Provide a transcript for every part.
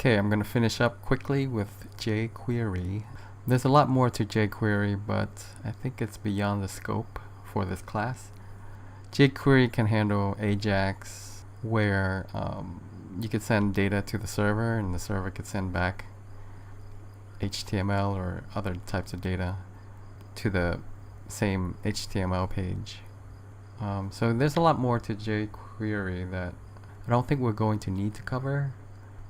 Okay, I'm going to finish up quickly with jQuery. There's a lot more to jQuery, but I think it's beyond the scope for this class. jQuery can handle AJAX, where you could send data to the server and the server could send back HTML or other types of data to the same HTML page. So there's a lot more to jQuery that I don't think we're going to need to cover.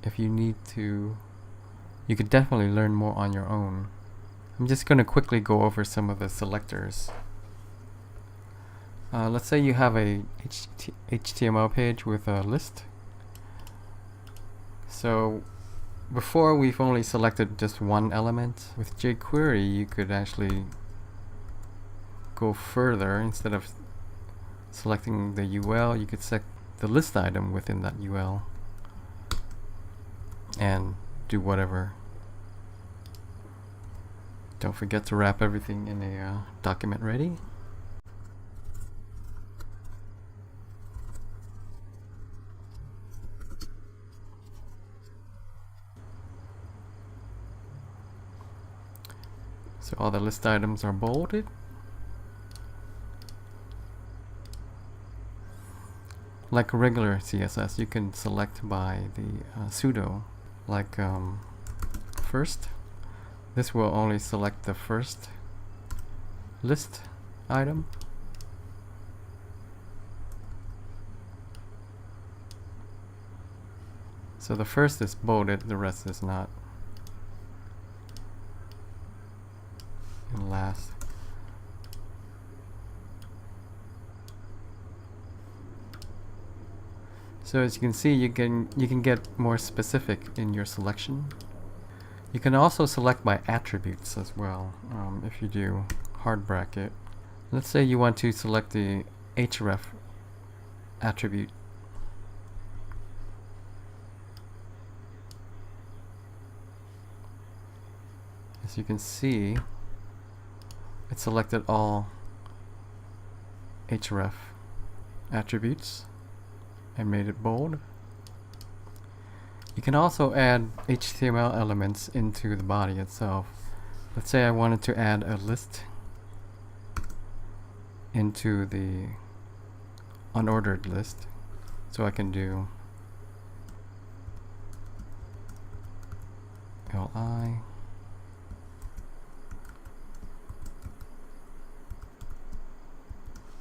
If you need to, you could definitely learn more on your own. I'm just going to quickly go over some of the selectors. Let's say you have a HTML page with a list. So before we've only selected just one element. With jQuery you could actually go further. Instead of selecting the UL, you could select the list item within that UL and do whatever. Don't forget to wrap everything in a document ready. So all the list items are bolded. Like a regular CSS, you can select by the pseudo. Like first, this will only select the first list item. So the first is bolded, the rest is not. And last. So as you can see, you can get more specific in your selection. You can also select by attributes as well. If you do hard bracket, let's say you want to select the href attribute. As you can see, it selected all href attributes and made it bold. You can also add HTML elements into the body itself. Let's say I wanted to add a list into the unordered list. So I can do li.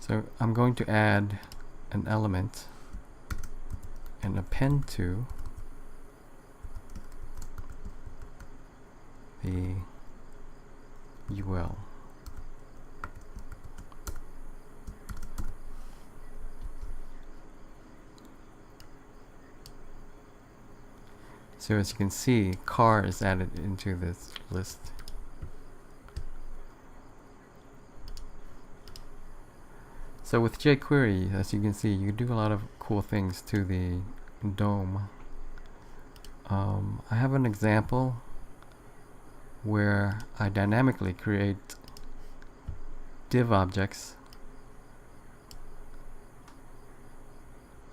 So I'm going to add an element and append to the UL. So as you can see, car is added into this list. So with jQuery, as you can see, you do a lot of cool things to the DOM. I have an example where I dynamically create div objects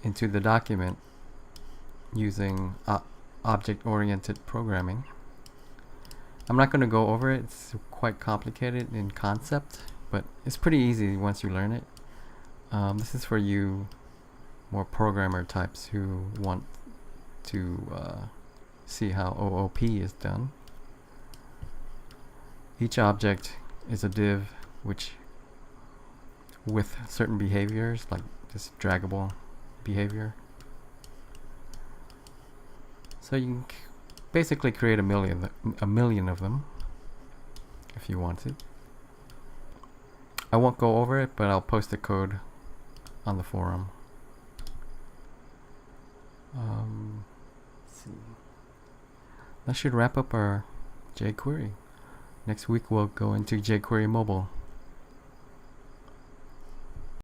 into the document using object-oriented programming. I'm not going to go over it, it's quite complicated in concept, but it's pretty easy once you learn it. This is for you more programmer types who want to see how OOP is done. Each object is a div which with certain behaviors, like this draggable behavior. So you can basically create a million of them if you want to. I won't go over it, but I'll post the code on the forum. Let's see. That should wrap up our jQuery. Next week we'll go into jQuery mobile.